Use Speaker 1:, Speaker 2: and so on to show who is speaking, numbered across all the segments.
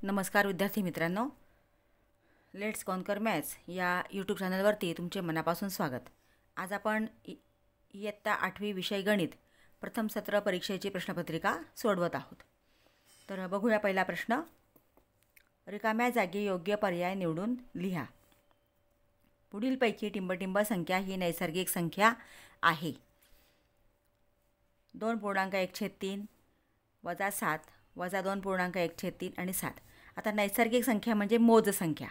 Speaker 1: नमस्कार विद्यार्थी मित्रांनो, लेट्स कॉन्कर मॅथ्स या यूट्यूब चॅनलवरती तुमचे मनापासून स्वागत. आज आपण इयत्ता 8वी विषय गणित प्रथम सत्र परीक्षेची प्रश्नपत्रिका सोडवत आहोत. तर बघूया पहिला प्रश्न. रिकाम्या जागी योग्य पर्याय निवडून लिहा. पुढीलपैकी टिंबटिंब संख्या ही नैसर्गिक संख्या आहे. 2.1/3 - 7 - 2.1/3 आणि 7. आता नैसर्गिक संख्या म्हणजे मोज संख्या.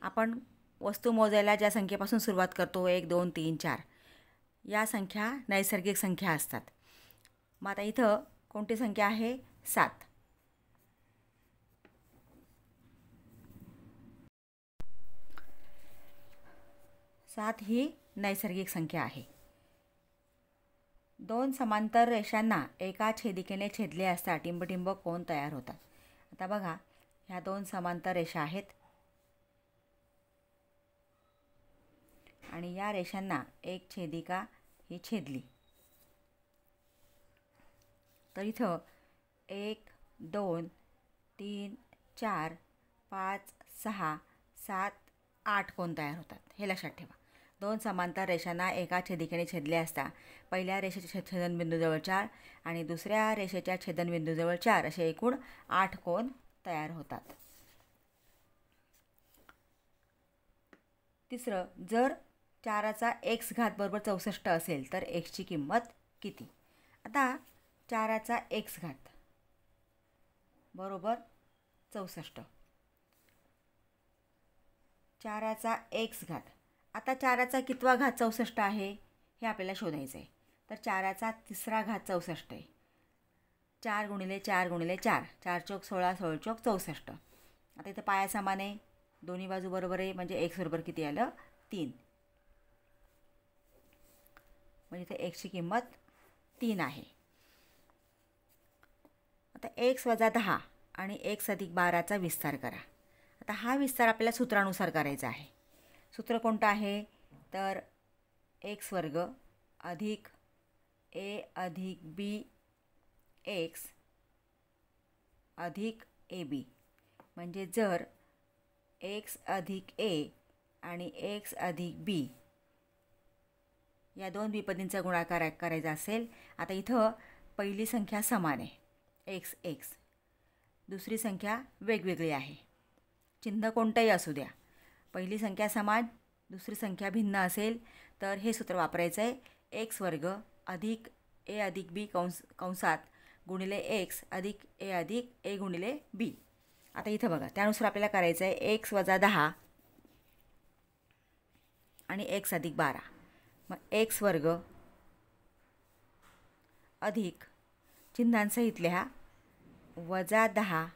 Speaker 1: आपण वस्तू मोजायला ज्या संख्येपासून सुरुवात करतो 1 2 3 4 या संख्या नैसर्गिक संख्या असतात. मग आता इथं कोणती संख्या आहे? 7. सात ही नैसर्गिक संख्या आहे. 2 समांतर रेषांना एका छेदिकेने छेदले असता टिंबटिंब कोण तयार होतात? आता बघा, ह्या 2 समांतर रेषा आहेत आणि या रेषांना एक छेदिका ही छेदली. तर इथं 1 2 3 4 5 6 7 8 कोण तयार होतात हे लक्षात ठेवा. 2 समांतर रेषांना एका छेदिकेने छेदले असता पहिल्या रेषेच्या छेदनबिंदूजवळ 4 आणि दुसऱ्या रेषेच्या छेदनबिंदूजवळ 4 असे एकूण 8 कोण तयार होतात. तिसरं, जर 4चा x घात बरोबर 64 असेल तर xची किंमत किती? आता 4चा x घात बरोबर 64. 4चा x घात. आता 4चा कितवा घात 64 आहे हे आपल्याला शोधायचं आहे. तर 4चा तिसरा घात 64 आहे. 4 × 4 × 4 4 चौक 16 16 चौक 64. आता इथं पाया समान आहे, दोन्ही बाजू बरोबर आहे, म्हणजे x बरोबर किती आलं? 3. म्हणजे इथे xची किंमत 3 आहे. आता x - 10 आणि x + 12चा विस्तार करा. आता हा विस्तार आपल्याला सूत्रानुसार करायचा आहे. सूत्र कोणतं आहे? तर x² अधिक a अधिक b x अधिक ab. म्हणजे जर x अधिक a आणि x अधिक b या दोन विपदींचा गुणाकार करायचा असेल. आता इथं पहिली संख्या समान आहे x, दुसरी संख्या वेगवेगळी आहे. चिन्ह कोणतंही असू द्या, पहिली संख्या समान, दुसरी संख्या भिन्न असेल तर हे सूत्र वापरायचं आहे. x² अधिक a अधिक b कंसात गुणिले x अधिक a अधिक a गुणिले b. आता इथं बघा, त्यानुसार आपल्याला करायचं आहे x - 10 आणि x अधिक 12. मग x² अधिक चिन्हांसहित लिहा -10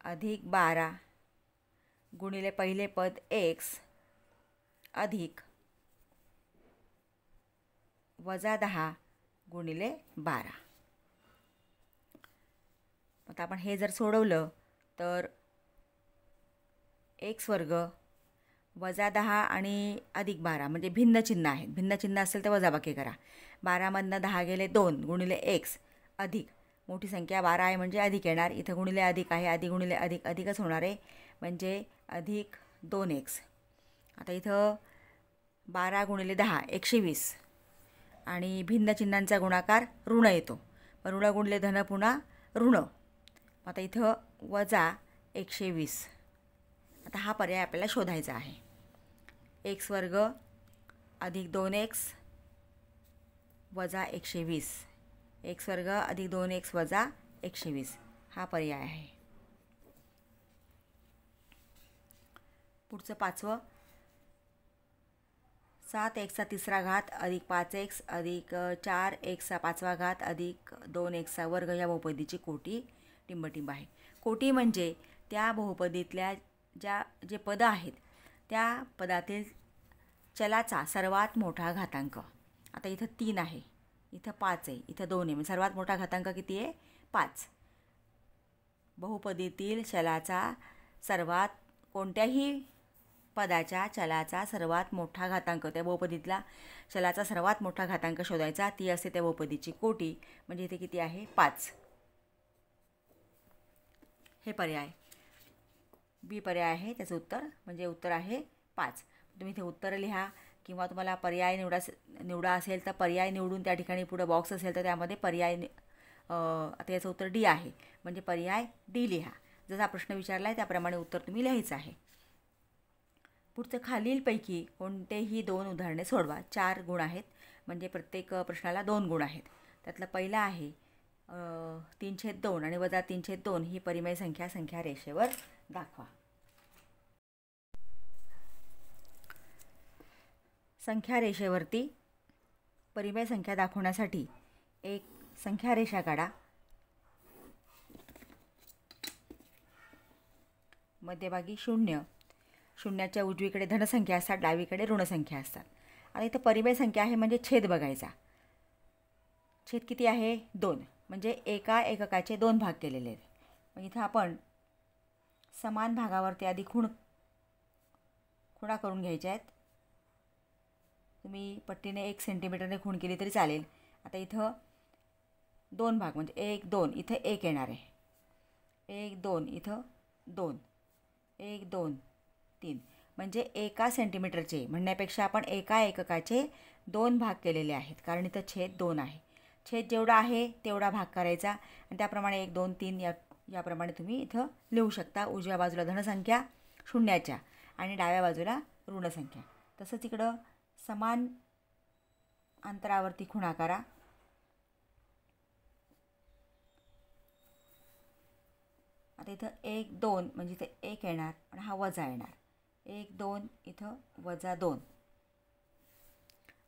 Speaker 1: अधिक 12 गुणिले पहिले पद x अधिक -10 गुणिले 12. आता आपण हे जर सोडवलं तर x² -10 आणि अधिक 12 म्हणजे भिन्न चिन्ह आहेत. भिन्न चिन्ह असेल तर वजाबाकी करा. 12मधनं 10 गेले 2 गुणिले x अधिक मोठी संख्या 12 आहे म्हणजे अधिक येणार. इथं गुणिले अधिक आहे, अधिक गुणिले अधिक अधिकच होणार आहे, म्हणजे अधिक 2x. आता इथं 12 गुणिले 10 120 आणि भिन्न चिन्हांचा गुणाकार ऋण येतो. ऋण गुणिले धन पुन्हा ऋण. आता इथं वजा 120. आता हा पर्याय आपल्याला शोधायचा आहे. x² अधिक 2x वजा 120. x² अधिक 2x वजा 120 हा पर्याय आहे. पुढचं पाचवं. 7x चा तिसरा घात अधिक 5x अधिक 4x चा पाचवा घात अधिक 2x चा वर्ग या बहुपदीची कोटी टिंबटिंब आहे. कोटी म्हणजे त्या बहुपदीतल्या जे पदं आहेत त्या पदातील चलाचा सर्वात मोठा घातांक. आता इथं 3 आहे, इथं 5 आहे, इथं 2 आहे, म्हणजे सर्वात मोठा घातांक किती आहे? 5. बहुपदीतील चलाचा कोणत्याही पदाच्या चलाचा सर्वात मोठा घातांक, त्या बहुपदीतला चलाचा सर्वात मोठा घातांक शोधायचा. ती असते त्या बहुपदीची कोटी, म्हणजे इथे किती आहे? 5. हे पर्याय. बी पर्याय आहे त्याचं उत्तर, म्हणजे उत्तर आहे 5. तुम्ही इथे उत्तर लिहा किंवा तुम्हाला पर्याय निवडा असेल तर पर्याय निवडून त्या ठिकाणी पुढं बॉक्स असेल तर त्यामध्ये पर्याय आता याचं उत्तर डी आहे, म्हणजे पर्याय डी लिहा. जसा प्रश्न विचारला आहे त्याप्रमाणे उत्तर तुम्ही लिहायचं आहे. पुढचं खालीलपैकी कोणतेही 2 उदाहरणे सोडवा. 4 गुण आहेत, म्हणजे प्रत्येक प्रश्नाला 2 गुण आहेत. त्यातलं पहिलं आहे 3/2 आणि वजा 3/2 ही परिमेय संख्या रेषेवर दाखवा. संख्या रेषेवरती परिमेय संख्या दाखवण्यासाठी एक संख्या रेषा काढा. मध्यभागी 0, शून्याच्या उजवीकडे धनसंख्या असतात, डावीकडे ऋणसंख्या असतात. आणि इथं परिमेय संख्या आहे म्हणजे छेद बघायचा. छेद किती आहे? 2, म्हणजे एका एककाचे 2 भाग केलेले आहेत. मग इथं आपण समान भागावरती आधी खुणा करून घ्यायच्या आहेत. तुम्ही पट्टीने 1 सेंटीमीटरने खूण केली तरी चालेल. आता इथं 2 भाग म्हणजे 1 2 इथं 1 येणार आहे, 1 2 इथं 2, 1 2 3, म्हणजे एका सेंटीमीटरचे म्हणण्यापेक्षा आपण एका एककाचे 2 भाग केलेले आहेत, कारण इथं छेद 2 आहे. छेद जेवढा आहे तेवढा भाग करायचा आणि त्याप्रमाणे 1 2 3 याप्रमाणे तुम्ही इथं लिहू शकता. उजव्या बाजूला धनसंख्या शून्याच्या आणि डाव्या बाजूला ऋणसंख्या. तसंच इकडं समान अंतरावरती खुणा करा. आता इथं 1 2 म्हणजे इथं 1 येणार आणि हा वजा येणार, 1 2 इथं वजा 2.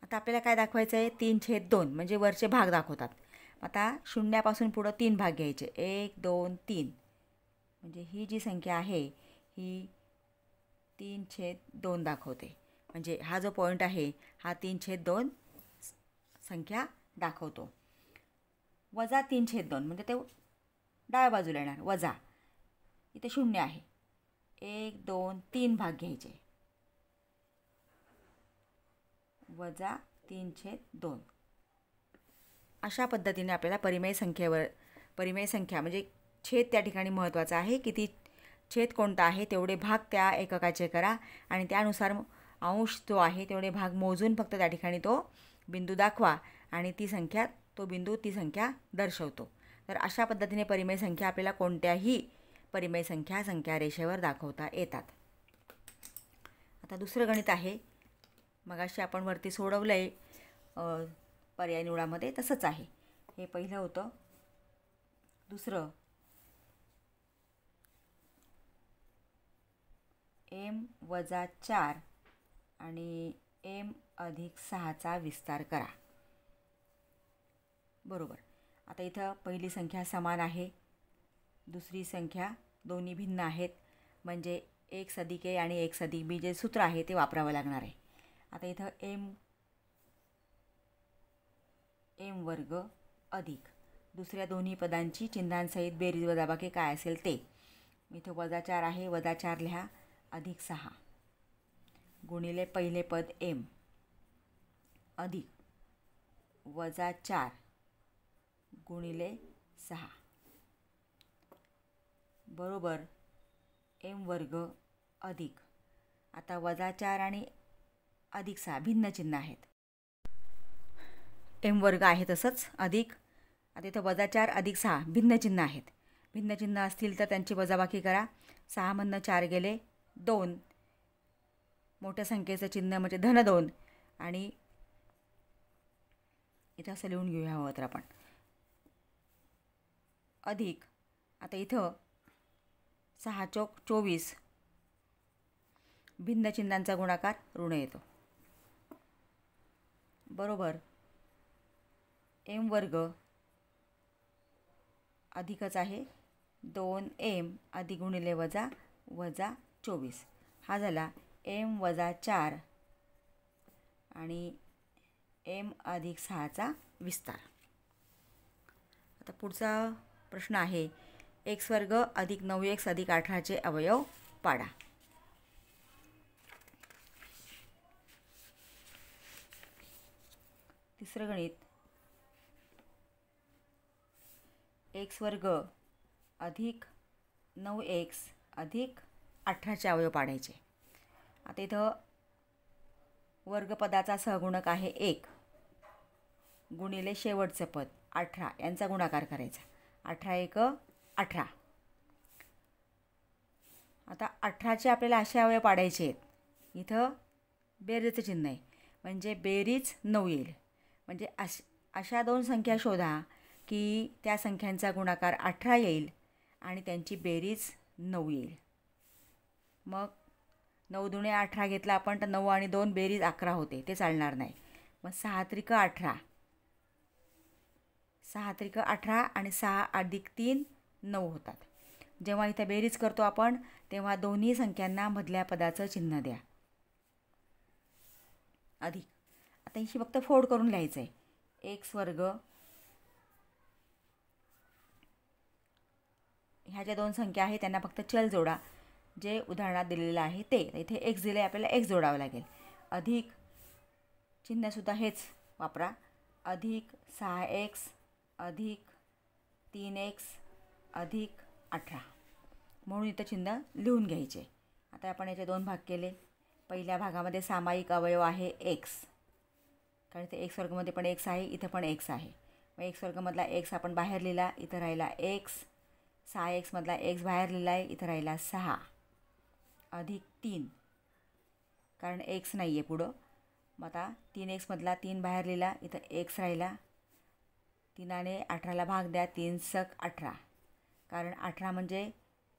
Speaker 1: आता आपल्याला काय दाखवायचं आहे? 3/2 म्हणजे वरचे भाग दाखवतात. आता शून्यापासून पुढं 3 भाग घ्यायचे, 1 2 3, म्हणजे ही जी संख्या आहे ही 3/2 दाखवते. म्हणजे हा जो पॉईंट आहे हा 3/2 संख्या दाखवतो. वजा 3/2 म्हणजे ते डाव्या बाजूला येणार, वजा. इथे 0 आहे, 1 2 3 भाग घ्यायचे, वजा 3/2. अशा पद्धतीने आपल्याला परिमेय संख्या म्हणजे छेद त्या ठिकाणी महत्त्वाचा आहे. किती छेद कोणता आहे तेवढे भाग त्या एककाचे करा आणि त्यानुसार अंश जो आहे तेवढे भाग मोजून फक्त त्या ठिकाणी तो बिंदू दाखवा आणि ती संख्या दर्शवतो. तर अशा पद्धतीने परिमेय संख्या आपल्याला कोणत्याही परिमेय संख्या रेषेवर दाखवता येतात. आता दुसरं गणित आहे. मगाशी आपण वरती सोडवलं आहे पर्याय निवडामध्ये, तसंच आहे. हे पहिलं होतं. दुसरं m-4 आणि m+6चा विस्तार करा. बरोबर. आता इथं पहिली संख्या समान आहे, दुसरी संख्या दोन्ही भिन्न आहेत, म्हणजे x+a आणि x+b जे सूत्र आहे ते वापरावं लागणार आहे. आता इथं m वर्ग अधिक दुसऱ्या दोन्ही पदांची चिन्हांसहित बेरीज वजाबाकी काय असेल ते. इथं -4 आहे, -4 लिहा, +6 गुणिले पहिले पद m अधिक -4 गुणिले 6 बरोबर m वर्ग अधिक. आता -4 आणि +6 भिन्न चिन्ह आहेत. m वर्ग आहे तसंच अधिक. आता इथं -4 +6 भिन्न चिन्ह आहेत. भिन्न चिन्ह असतील तर त्यांची वजाबाकी करा. 6 मधनं 4 गेले 2, मोठ्या संख्येचं चिन्ह म्हणजे -2 आणि इथं असं लिहून घेऊया हवं तर आपण अधिक. आता इथं 6 चौक 24 भिन्न चिन्हांचा गुणाकार ऋण येतो, बरोबर m वर्ग अधिकच आहे 2m अधिक गुणिले वजा 24. हा झाला m-4 आणि m+6चा विस्तार. आता पुढचा प्रश्न आहे x² अधिक 9x अधिक 18चे अवयव पाडा. तिसरं गणित x² अधिक 9x अधिक 18चे अवयव पाडायचे. आता इथं वर्गपदाचा सहगुणक आहे 1 गुणिले शेवटचं पद 18 यांचा गुणाकार करायचा. 18 1 18. आता 18चे आपल्याला असे अवयव पाडायचे आहेत. इथं बेरीजचं चिन्ह आहे म्हणजे बेरीज 9 येईल. म्हणजे अशा दोन संख्या शोधा की त्या संख्यांचा गुणाकार 18 येईल आणि त्यांची बेरीज 9 येईल. मग 9 दुणे 18 घेतला आपण तर 9 आणि 2 बेरीज 11 होते, ते चालणार नाही. मग 6 त्रिक 18, 6 त्रिक 18 आणि 6 अधिक 3 9 होतात. जेव्हा इथं बेरीज करतो आपण तेव्हा दोन्ही संख्यांना मधल्या पदाचं चिन्ह द्या अधिक. आता ही फक्त फोड करून लिहायचं आहे. एक्स वर्ग ह्या ज्या दोन संख्या आहेत त्यांना फक्त चल जोडा जे उदाहरणात दिलेलं आहे ते. इथे एक्स दिले आपल्याला एक्स जोडावं लागेल. अधिक चिन्हसुद्धा हेच वापरा. अधिक 6x अधिक 3x अधिक 18 म्हणून इथं चिन्ह लिहून घ्यायचे. आता आपण याचे दोन भाग केले. पहिल्या भागामध्ये सामायिक अवयव आहे एक्स, कारण इथे एक्स वर्गमध्ये पण एक्स आहे, इथं पण एक्स आहे. मग एक्स वर्गमधला एक्स आपण बाहेर लिहिला, इथं राहिला एक्स. 6x एक्स बाहेर लिहिला आहे, इथं राहिला 6 अधिक 3 कारण एक्स नाही आहे पुढं. मग आता 3x 3 बाहेर लिहिला, इथं एक्स राहिला. 3ने 18ला भाग द्या, 3 सक 18 कारण 18 म्हणजे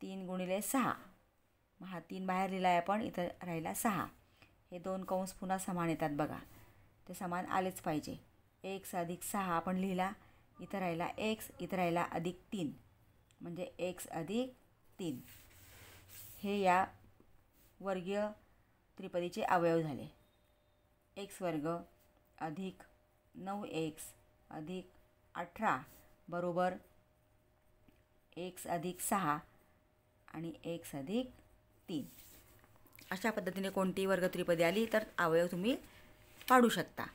Speaker 1: 3 गुणिले 6. मग हा 3 बाहेर लिहिला आहे आपण, इथं राहिला 6. हे दोन कंस पुन्हा समान येतात बघा, ते समान आलेच पाहिजे. एक्स अधिक 6 आपण लिहिला, इथं राहिला एक्स, इथं राहिला अधिक 3 म्हणजे एक्स अधिक 3. हे या वर्गीय त्रिपदीचे अवयव झाले. एक्स वर्ग अधिक 9x अधिक 18 बरोबर एक्स अधिक 6 आणि एक्स अधिक 3. अशा पद्धतीने कोणतीही वर्ग त्रिपदी आली तर अवयव तुम्ही पाडू शकता.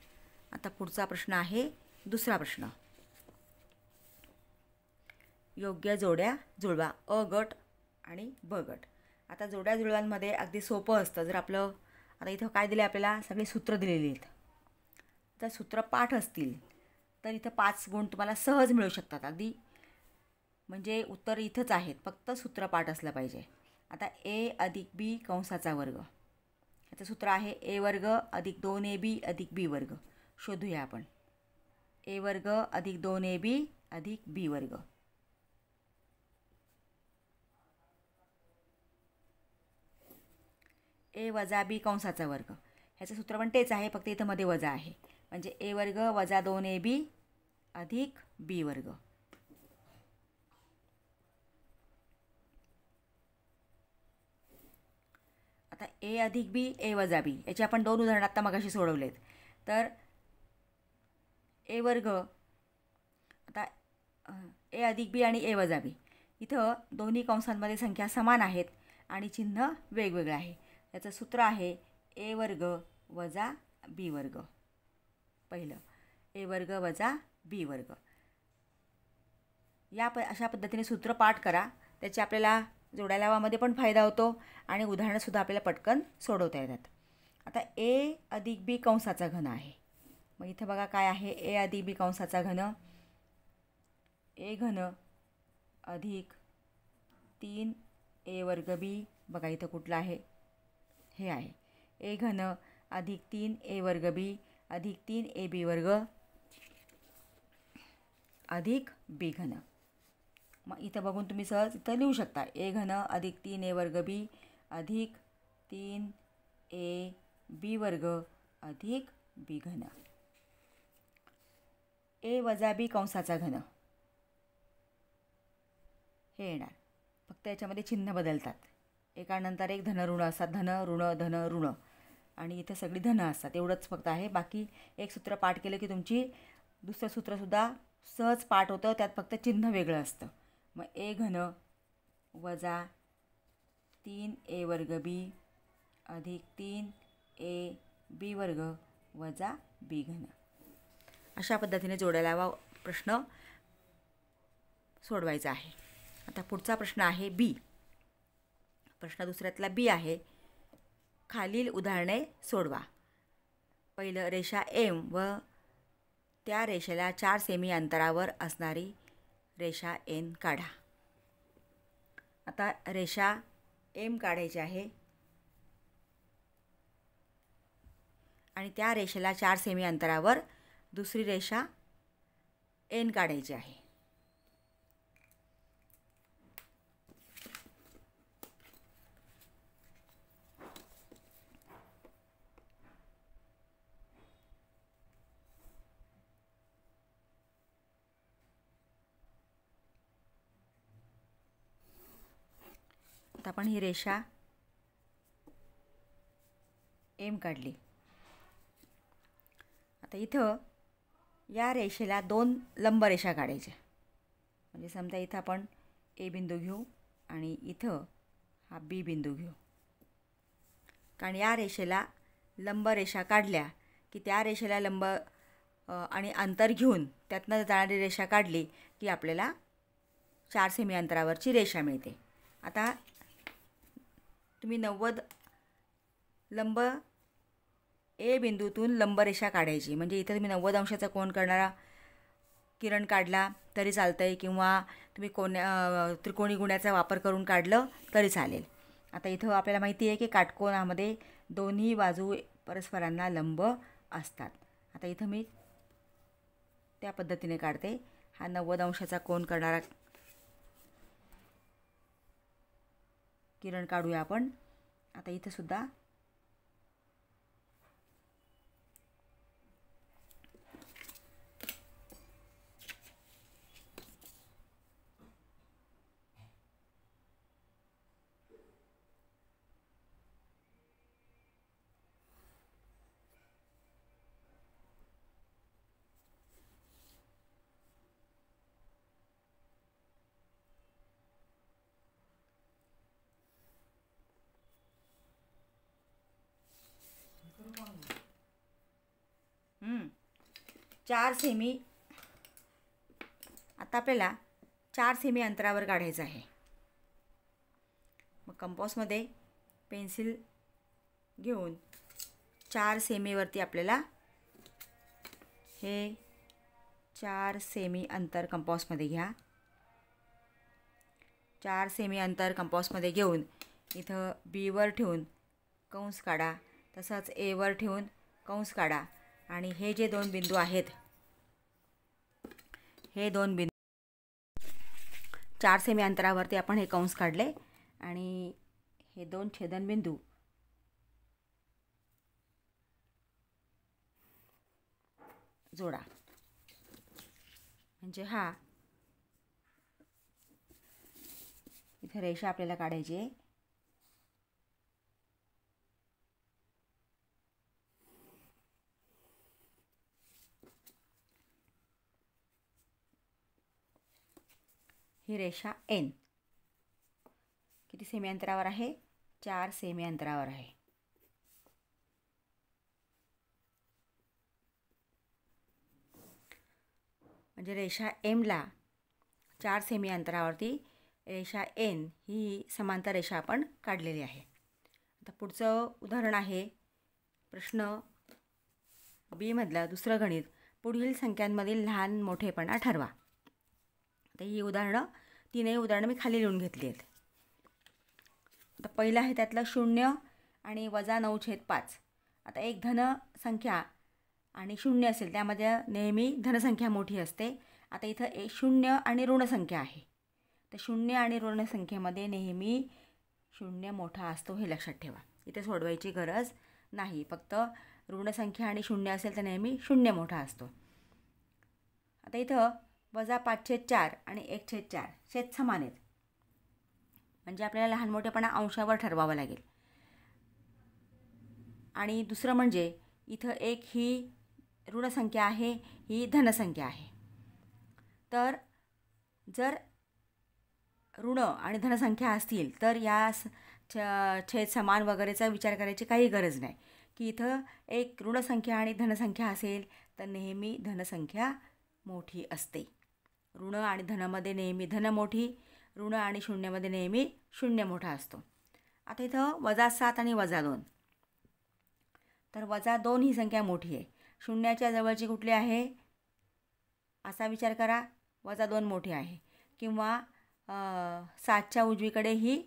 Speaker 1: आता पुढचा प्रश्न आहे दुसरा प्रश्न. योग्य जोड्या जुळवा अ गट आणि ब गट. आता जोड्या जुळव्यांमध्ये अगदी सोपं असतं. जर आपलं आता इथं काय दिले आपल्याला, सगळी सूत्र दिलेली आहेत. जर सूत्र पाठ असतील तर इथं 5 गुण तुम्हाला सहज मिळू शकतात. अगदी म्हणजे उत्तर इथंच आहेत, फक्त सूत्र पाठ असलं पाहिजे. आता ए अधिक बी कंसाचा वर्ग, याचं सूत्र आहे ए वर्ग अधिक 2ab अधिक बी वर्ग. शोधूया आपण. ए वर्ग अधिक 2ab अधिक बी वर्ग. ए वजा बी कंसाचा वर्ग, ह्याचं सूत्र पण तेच आहे, फक्त इथं मध्ये वजा आहे. म्हणजे ए वर्ग वजा 2ab अधिक बी वर्ग. आता ए अधिक बी ए वजा बी याचे आपण दोन उदाहरणं आत्ता मगाशी सोडवलेत. तर ए वर्ग, आता ए अधिक बी आणि ए वजा बी, इथं दोन्ही कंसांमध्ये संख्या समान आहेत आणि चिन्ह वेगवेगळं आहे. याचं सूत्र आहे ए वर्ग वजा बी वर्ग. पहिलं ए वर्ग वजा बी वर्ग. अशा पद्धतीने सूत्र पाठ करा. त्याचे आपल्याला जोड्या लावामध्ये पण फायदा होतो आणि उदाहरणंसुद्धा आपल्याला पटकन सोडवता येतात. आता ए अधिक बी कंसाचा घन आहे. मग इथं बघा काय आहे, ए अधिक बी कंसाचा घन. ए घन अधिक 3a वर्ग बी, बघा इथं कुठलं आहे, हे आहे. ए घन अधिक 3a वर्ग बी अधिक 3ab वर्ग अधिक बी घन. मग इथं बघून तुम्ही सहज इथं लिहू शकता. ए घन अधिक 3a वर्ग बी अधिक 3ab वर्ग अधिक बी घन. ए वजा बी कंसाचा घन हे येणार, फक्त याच्यामध्ये चिन्ह बदलतात. एकानंतर एक धन ऋण असतात, धन ऋण धन ऋण, आणि इथं सगळी धन असतात. एवढंच फक्त आहे. बाकी एक सूत्र पाठ केलं की तुमची दुसरं सूत्रसुद्धा सहज पाठ होतं, त्यात फक्त चिन्ह वेगळं असतं. मग ए घन वजा 3a वर्ग बी अधिक 3ab वर्ग वजा बी घन. अशा पद्धतीने जोड्या लावा प्रश्न सोडवायचा आहे. आता पुढचा प्रश्न आहे बी. प्रश्न दुसऱ्यातला बी आहे, खालील उदाहरणे सोडवा. पहिलं, रेषा एम व त्या रेषेला 4 सेमी अंतरावर असणारी रेषा एन काढा. आता रेषा एम काढायची आहे आणि त्या रेषेला 4 सेमी अंतरावर दुसरी रेषा एन काढायची आहे. आता आपण ही रेषा एम काढली. आता इथं या रेषेला 2 लंब रेषा काढायच्या. म्हणजे समजा इथं आपण ए बिंदू घेऊ आणि इथं हा बी बिंदू घेऊ. कारण या रेषेला लंब रेषा काढल्या की त्या रेषेला लंब आणि अंतर घेऊन त्यातनं जाणारी रेषा काढली की आपल्याला 4 सेमी अंतरावरची रेषा मिळते. आता तुम्ही 90 लंब ए बिंदूतून लंबरेषा काढायची. म्हणजे इथं तुम्ही 90 अंशाचा कोन करणारा किरण काढला तरी चालतं आहे किंवा तुम्ही त्रिकोणी गुण्याचा वापर करून काढलं तरी चालेल. आता इथं आपल्याला माहिती आहे की काटकोनामध्ये दोन्ही बाजू परस्परांना लंब असतात. आता इथं मी त्या पद्धतीने काढते. हा 90 अंशाचा कोन करणारा किरण काढूया आपण. आता इथं सुद्धा चार सेमी, आता आपल्याला 4 सेमी अंतरावर काढायचं आहे. मग कंपासमध्ये पेन्सिल घेऊन 4 सेमीवरती आपल्याला हे 4 सेमी अंतर कंपासमध्ये घ्या. 4 सेमी अंतर कंपासमध्ये घेऊन इथं बीवर ठेवून कंस काढा. तसंच एवर ठेवून कंस काढा. आणि हे जे 2 बिंदू आहेत, हे 2 बिंदू 4 सेमी अंतरावरती आपण हे कंस काढले आणि हे 2 छेदनबिंदू जोडा. म्हणजे हा इथे रेषा आपल्याला काढायची आहे. ही रेषा एन किती सेमी अंतरावर आहे? 4 सेमी अंतरावर आहे. म्हणजे रेषा एमला 4 सेमी अंतरावरती रेषा एन ही समांतर रेषा आपण काढलेली आहे. आता पुढचं उदाहरण आहे प्रश्न बी मधलं दुसरं गणित. पुढील संख्यांमधील लहान मोठेपणा ठरवा. तर ही उदाहरणं, तीनही उदाहरणं मी खाली लिहून घेतली आहेत. आता पहिलं आहे त्यातलं 0 आणि -9/5. आता एक धन संख्या आणि 0 असेल त्यामध्ये नेहमी धनसंख्या मोठी असते. आता इथं 0 आणि ऋण संख्या आहे. तर 0 आणि ऋण संख्येमध्ये नेहमी 0 मोठा असतो हे लक्षात ठेवा. इथे सोडवायची गरज नाही. फक्त ऋण संख्या आणि 0 असेल तर नेहमी 0 मोठा असतो. आता इथं -5/4 आणि 1/4 शेत समान आहेत. म्हणजे आपल्याला लहान मोठेपणा अंशावर ठरवावं लागेल. आणि दुसरं म्हणजे इथं 1 ही ऋण संख्या आहे, ही धनसंख्या आहे. तर जर ऋण आणि धनसंख्या असतील तर या छेद समान वगैरेचा विचार करायची काही गरज नाही. की इथं एक ऋण संख्या आणि धनसंख्या असेल तर नेहमी धनसंख्या मोठी असते. ऋण आणि धनामध्ये नेहमी धन मोठी, ऋण आणि शून्यमध्ये नेहमी 0 मोठा असतो. आता इथं -7 आणि -2. तर -2 ही संख्या मोठी आहे. शून्याच्या जवळची कुठली आहे असा विचार करा. -2 मोठी आहे. किंवा 7च्या उजवीकडे ही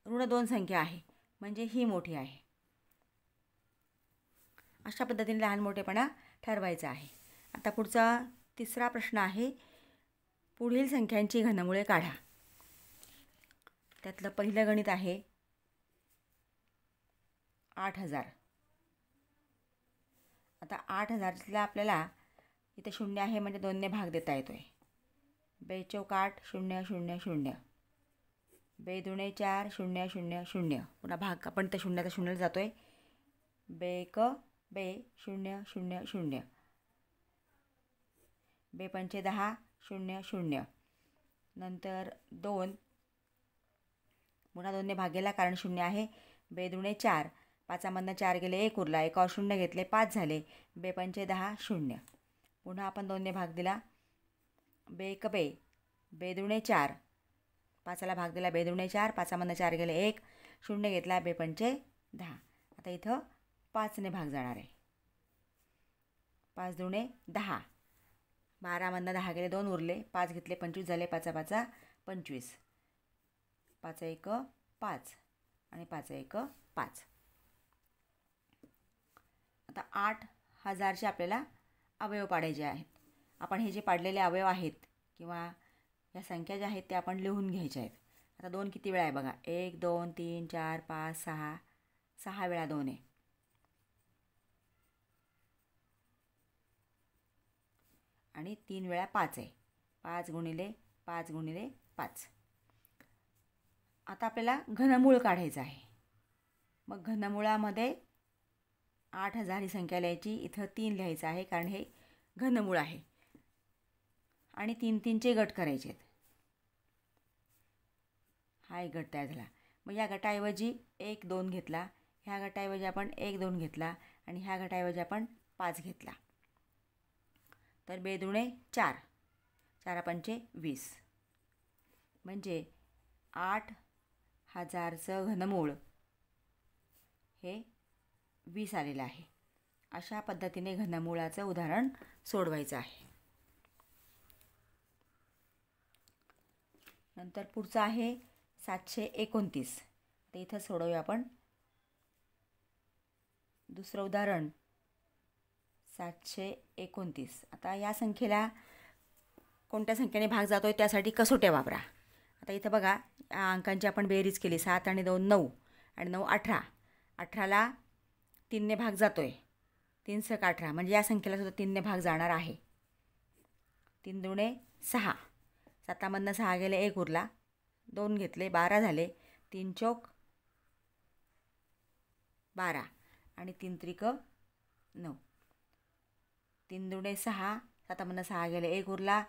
Speaker 1: -2 संख्या आहे म्हणजे ही मोठी आहे. अशा पद्धतीने लहान मोठेपणा ठरवायचा आहे. आता पुढचा तिसरा प्रश्न आहे, पुढील संख्यांची घनमुळे काढा. त्यातलं पहिलं गणित आहे 8000. आता 8000ला आपल्याला इथे 0 आहे म्हणजे 2ने भाग देता येतो आहे. 2 चौक 8, 0 0 0. 2 दुणे 4, 0 0 0. पुन्हा भाग आपण त्या शून्याचा शून्याला जातो आहे. 2 1 2 0 0 0. 2 पंचे 10, 0 0. नंतर 2 पुन्हा 2ने भाग गेला कारण 0 आहे. 2 दुणे 4, 5मधनं 4 गेले 1 उरला, 1 0 घेतले 5 झाले. 2 पंचे 10, 0. पुन्हा आपण 2ने भाग दिला. 2 1 2, 2 दुणे 4, 5ला भाग दिला. 2 दुणे 4, 5मधनं 4 गेले 1, 0 घेतला. 2 पंचे 10. आता इथं 5ने भाग जाणार आहे. 5 दुणे 10, 12मधनं 10 गेले 2 उरले, 5 घेतले 25 झाले. 5 5 25. 5 1 5 आणि 5 1 5. आता 8000चे आपल्याला अवयव पाडायचे आहेत. आपण हे जे पाडलेले अवयव आहेत किंवा या संख्या ज्या आहेत त्या आपण लिहून घ्यायच्या आहेत. आता 2 किती वेळा आहे बघा. 1 2 3 4 5 6. 6 वेळा 2 आहे. आणि 3 वेळा 5 आहे. 5 गुणिले 5 गुणिले 5. आता आपल्याला घनमूळ काढायचं आहे. मग घनमुळामध्ये 8000 ही संख्या लिहायची. इथं 3 लिहायचं आहे कारण हे घनमूळ आहे. आणि 3 3चे गट करायचे आहेत. हा एक गट तयार झाला. मग या गटाऐवजी 1 2 घेतला. ह्या गटाऐवजी आपण 1 2 घेतला. आणि ह्या गटाऐवजी आपण 5 घेतला. तर 2 दुणे 4, 4 पंचे 20. म्हणजे 8000चं घनमूळ हे 20 आलेलं आहे. अशा पद्धतीने घनमुळाचं उदाहरण सोडवायचं आहे. नंतर पुढचं आहे 729. तर इथं सोडवूया आपण. दुसरं उदाहरण 729. आता या संख्येला कोणत्या संख्येने भाग जातो आहे त्यासाठी कसोट्या वापरा. आता इथं बघा, या अंकांची आपण बेरीज केली. 7 आणि 2 9 आणि 9 18. 18ला 3ने भाग जातो आहे. 3 सक 18 म्हणजे या संख्येला सुद्धा 3ने भाग जाणार आहे. 3 दुणे 6, 7मधनं 6 गेले 1 उरला, 2 घेतले 12 झाले. 3 चौक 12 आणि 3 त्रिक 9. 3 दुणे 6, 7मधनं 6 गेले 1 उरला,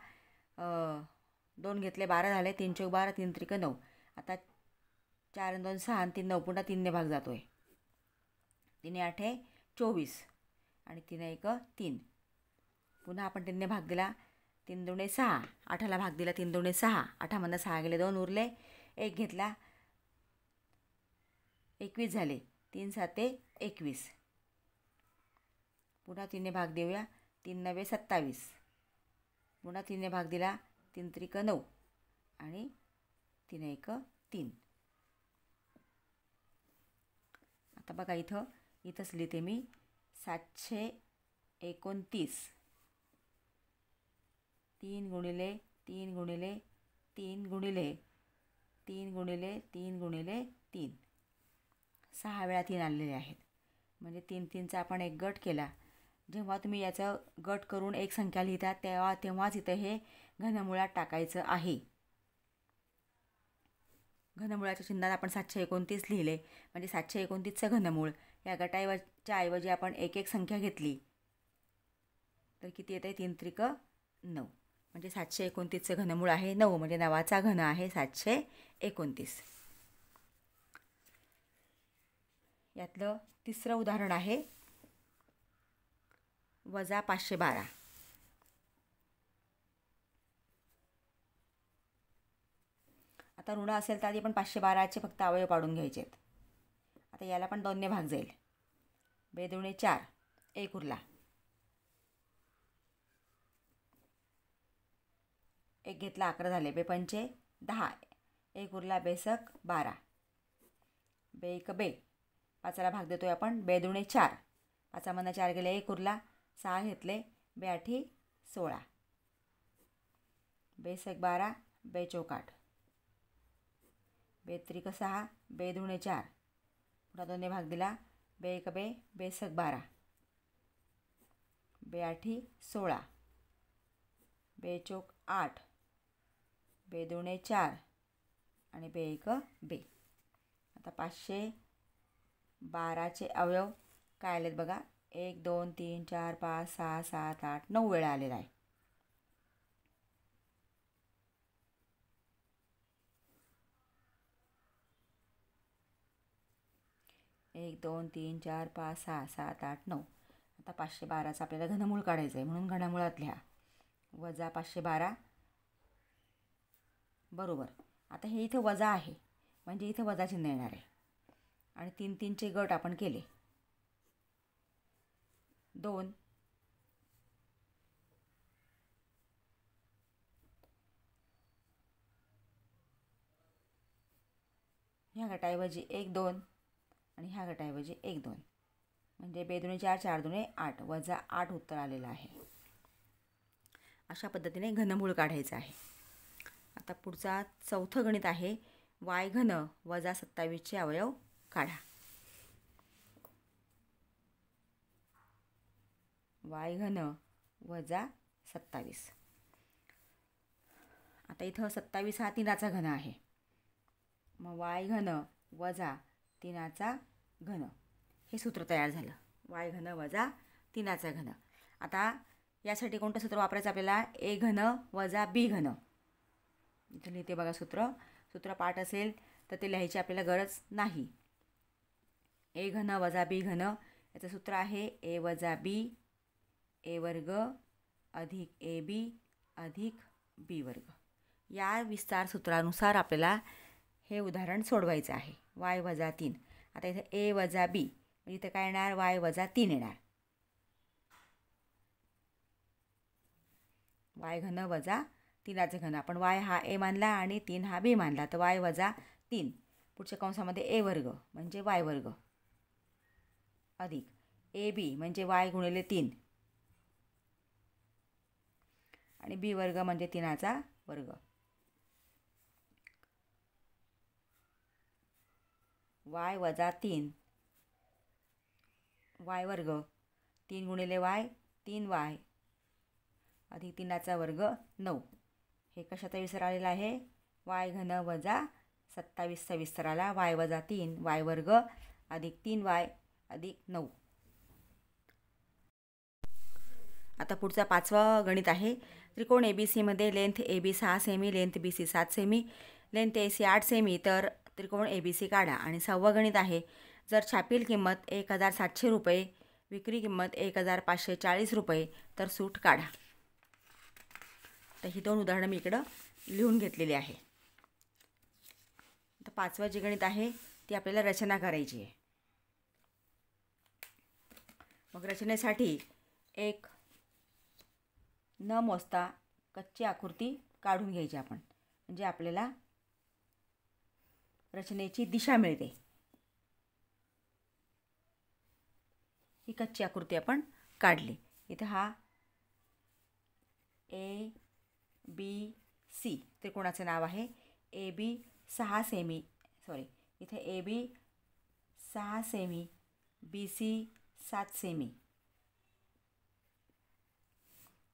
Speaker 1: 2 घेतले 12 झाले. 3 चौक 12, 3 त्रिक 9. आता 4 आणि 2 6 आणि 3 9. पुन्हा 3ने भाग जातो आहे. 3 8 24 आणि 3 1 3. पुन्हा आपण 3ने भाग दिला. 3 दुणे 6, 8ला भाग दिला. 3 दुणे 6, 8मधनं 6 गेले 2 उरले, 1 घेतला, 21 झाले. 3 7 21. पुन्हा 3ने भाग देऊया. 3 9 27. पुन्हा 3ने भाग दिला. 3 त्रिक 9 आणि 3 1 3. आता बघा इथंच लिहिते मी. 729 3 गुणिले 3 गुणिले 3 गुणिले 3 गुणिले 3 गुणिले 3. 6 वेळा 3 आलेले आहेत. म्हणजे 3 3चा आपण एक गट केला. जेव्हा तुम्ही याचं गट करून एक संख्या लिहिता तेव्हाच इथं हे घनमुळात टाकायचं आहे. घनमुळाच्या चिन्हात आपण 729 लिहिले म्हणजे 729चं घनमूळ. या गटाच्या ऐवजी आपण एक एक संख्या घेतली तर किती येते? 3 त्रिक 9. म्हणजे 729चं घनमूळ आहे 9. म्हणजे 9चा घन आहे 729. यातलं तिसरं उदाहरण आहे -512. आता ऋण असेल तर आधी आपण 512चे फक्त अवयव पाडून घ्यायचे आहेत. आता याला पण 2ने भाग जाईल. 2 दुणे 4, 1 उरला. 1 घेतला 11 झाले. 2 पंचे 10, 1 उरला. 2 सक 12, 2 एक 2. 5ला भाग देतोय आपण. 2 दुणे 4, 5मधनं 4 गेले 1 उरला. 6 घेतले. 2 आठी 16, 2 सक 12, 2 चौक 8, 2 त्रिक 6, 2 दुणे 4, पुन्हा 2ने भाग दिला. 2 एक 2, 2 सक 12, 2 आठी 16, 2 चौक 8, 2 दुणे 4 आणि 2 एक 2. आता 512चे अवयव काय आलेत बघा. 1 2 3 4 5 6 7 8 9 वेळा आलेला आहे. एक 2 3 4 5 6 7 8 9. आता 512चं आपल्याला घनमूळ काढायचं आहे म्हणून घनमुळात लिहा. वजा 512 बरोबर. आता हे इथे वजा आहे म्हणजे इथे वजा चिन्ह येणार आहे. आणि 3 3चे गट आपण केले. 2 ह्या गटाऐवजी 1 2 आणि ह्या गटाऐवजी 1 2 म्हणजे 2 दुणे 4, 4 दुणे 8, वजा 8 उत्तर आलेलं आहे. अशा पद्धतीने घनमूळ काढायचं आहे. आता पुढचा चौथं गणित आहे. y घन वजा 27चे अवयव काढा. y घन वजा 27. आता इथं 27 हा 3चा घन आहे. मग y घन वजा 3चा घन हे सूत्र तयार झालं. y घन वजा 3चा घन. आता यासाठी कोणतं सूत्र वापरायचं आपल्याला. a घन वजा b घन. इथं लिहिते बघा सूत्र पाठ असेल तर ते लिहायची आपल्याला गरज नाही. a घन वजा b घन याचं सूत्र आहे a वजा b a वर्ग अधिक ab अधिक b वर्ग. या विस्तार सूत्रानुसार आपल्याला हे उदाहरण सोडवायचं आहे. y वजा 3. आता इथे a वजा b म्हणजे इथे काय येणार. y वजा 3 येणार. y घन वजा 3चे घन. आपण y हा a मानला आणि 3 हा b मानला तर y वजा 3. पुढच्या कंसामध्ये a वर्ग म्हणजे y वर्ग अधिक ab म्हणजे y गुणिले 3 आणि b वर्ग म्हणजे 3चा वर्ग. y वजा 3 y वर्ग 3 गुणिले y 3y अधिक 3चा वर्ग 9. हे कशाचा विस्तार आलेला आहे. y घन वजा 27चा विस्तार आला. y वजा 3 y वर्ग अधिक 3y अधिक 9. आता पुढचा 5वा गणित आहे. त्रिकोण ABC मध्ये length AB 6 semi, length BC 7 semi, length AC 8 semi तर त्रिकोण ABC काढा. आणि 6वं गणित आहे. जर छापील किंमत 1700 रुपये, विक्री किंमत 1540 रुपये तर सूट काढा. तर ही 2 उदाहरणं मी इकडं लिहून घेतलेली आहे. आता 5वं जे गणित आहे ती आपल्याला रचना करायची आहे. मग रचनेसाठी एक न मोजता कच्ची आकृती काढून घ्यायची आपण म्हणजे आपल्याला रचनेची दिशा मिळते. ही कच्ची आकृती आपण काढली. इथं हा ABC त्रिकोणाचं नाव आहे. AB 6 सेमी इथे AB 6 सेमी, BC 7 सेमी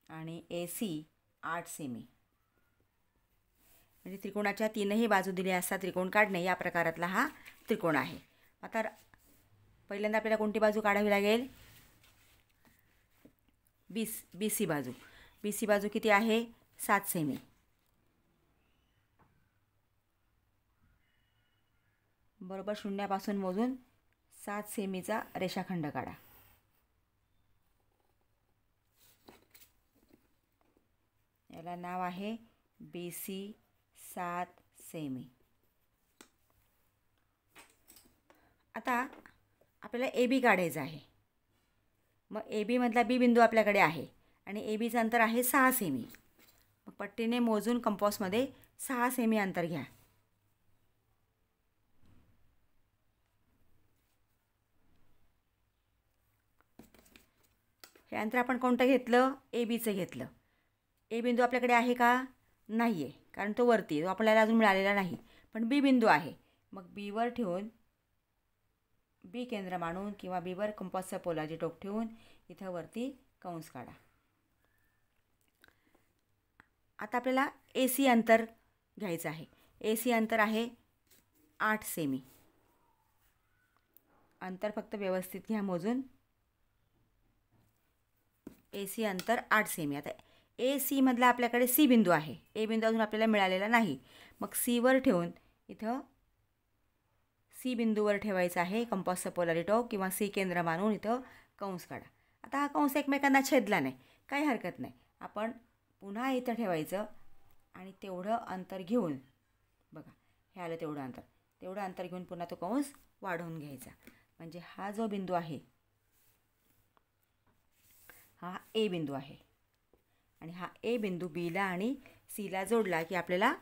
Speaker 1: आणि AC 8 सेमी. म्हणजे त्रिकोणाच्या 3ही बाजू दिल्या असता त्रिकोण काढणे या प्रकारातला हा त्रिकोण आहे. आता पहिल्यांदा आपल्याला कोणती बाजू काढावी लागेल. BC बाजू. BC बाजू किती आहे 7 सेमी. बरोबर शून्यापासून मोजून 7 सेमीचा रेषाखंड काढा. याला नाव आहे BC 7 सेमी. आता आपल्याला ए बी काढायचं आहे. मग ए बीमधला बी बिंदू आपल्याकडे आहे आणि ए बीचं अंतर आहे 6 सेमी. मग पट्टीने मोजून कंपॉसमध्ये 6 सेमी अंतर घ्या. हे अंतर आपण कोणतं घेतलं? ए बीचं घेतलं. ए बिंदू आपल्याकडे आहे का? नाही आहे, कारण तो वरती, तो आपल्याला अजून मिळालेला नाही. पण बी बिंदू आहे. मग बीवर ठेवून, बी केंद्र मानून किंवा बीवर कंपासचं पोलाची टोक ठेवून इथं वरती कंस काढा. आता आपल्याला ए सी अंतर घ्यायचं आहे. ए सी अंतर आहे 8 सेमी. अंतर फक्त व्यवस्थित घ्या मोजून. ए सी अंतर 8 सेमी. आता ए सीमधला आपल्याकडे सी बिंदू आहे. ए बिंदू अजून आपल्याला मिळालेला नाही. मग सीवर ठेवून इथं सी बिंदूवर ठेवायचं आहे कंपासचं पोलारी टोक किंवा सी केंद्र मानून इथं कंस काढा. आता हा कंस एकमेकांना छेदला नाही, काही हरकत नाही. आपण पुन्हा इथं ठेवायचं आणि तेवढं अंतर घेऊन, बघा हे आलं तेवढं अंतर घेऊन पुन्हा तो कंस वाढवून घ्यायचा. म्हणजे हा जो बिंदू आहे हा ए बिंदू आहे आणि हा ए बिंदू बीला आणि सीला जोडला की आपल्याला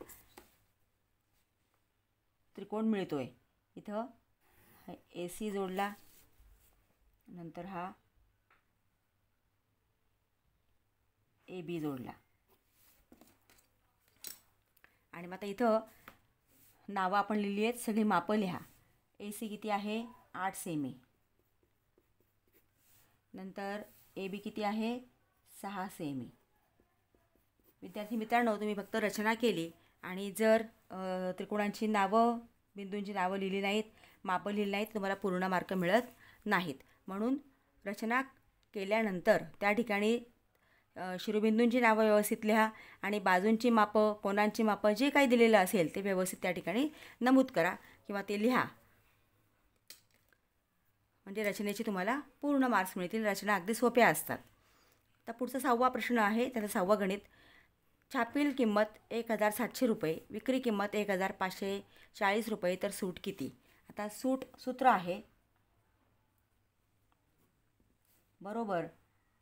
Speaker 1: त्रिकोण मिळतोय. इथं ए सी जोडला, नंतर हा ए बी जोडला. आणि मग आता इथं नावं आपण लिहिली आहेत, सगळी मापं लिहा. ए सी किती आहे? 8 सेमी. नंतर ए बी किती आहे? 6 सेमी. विद्यार्थी मित्रांनो, तुम्ही फक्त रचना केली आणि जर त्रिकोणांची नावं, बिंदूंची नावं लिहिली नाहीत, मापं लिहिली नाहीत, तुम्हाला पूर्ण मार्क मिळत नाहीत. म्हणून रचना केल्यानंतर त्या ठिकाणी शिरोबिंदूंची नावं व्यवस्थित लिहा आणि बाजूंची मापं, कोनांची मापं जे काही दिलेलं असेल ते व्यवस्थित त्या ठिकाणी नमूद करा किंवा ते लिहा. म्हणजे रचनेचे तुम्हाला पूर्ण मार्क्स मिळतील. रचना अगदी सोप्या असतात. तर पुढचा 6वा प्रश्न आहे, त्याचं 6वं गणित. छापील किंमत 1700 रुपये, विक्री किंमत 1540 रुपये, तर सूट किती? आता सूत्र आहे बरोबर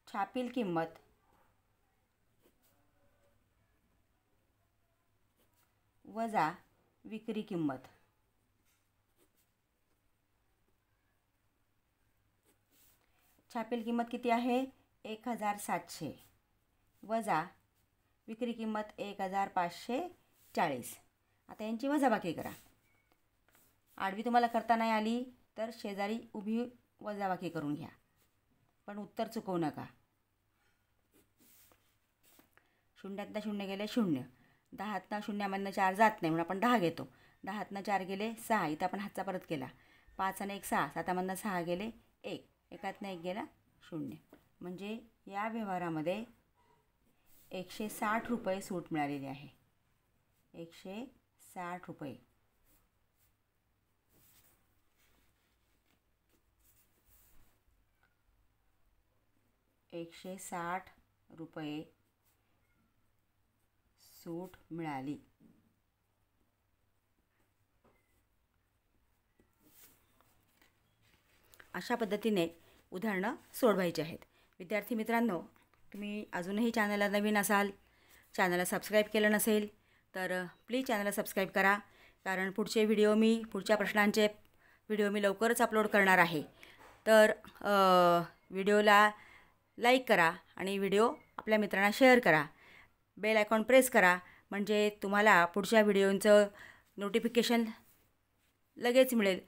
Speaker 1: छापील किंमत वजा विक्री किंमत. छापील किंमत किती आहे? 1700 वजा विक्री किंमत 1540. आता यांची वजाबाकी करा. आडवी तुम्हाला करता नाही आली तर शेजारी उभी वजाबाकी करून घ्या, पण उत्तर चुकवू नका. शून्यातनं 0 गेले 0, 10तनं 0मधनं 4 जात नाही म्हणून आपण 10 घेतो. 10तनं 4 गेले 6, इथं आपण हातचा परत केला. 5 आणि 1 6, 7मधनं 6 गेले 1, 1तनं 1 गेला 0. म्हणजे या व्यवहारामध्ये 160 रुपये सूट मिळालेली आहे. 160 रुपये. ₹160 सूट मिळाली. अशा पद्धतीने उदाहरणं सोडवायची आहेत. विद्यार्थी मित्रांनो, तुम्ही अजूनही चॅनलला नवीन असाल, चॅनलला सबस्क्राईब केलं नसेल तर प्लीज चॅनलला सबस्क्राईब करा, कारण पुढच्या प्रश्नांचे व्हिडिओ मी लवकरच अपलोड करणार आहे. तर व्हिडिओला लाईक करा आणि व्हिडिओ आपल्या मित्रांना शेअर करा. बेल आयकॉन प्रेस करा, म्हणजे तुम्हाला पुढच्या व्हिडिओंचं नोटिफिकेशन लगेच मिळेल.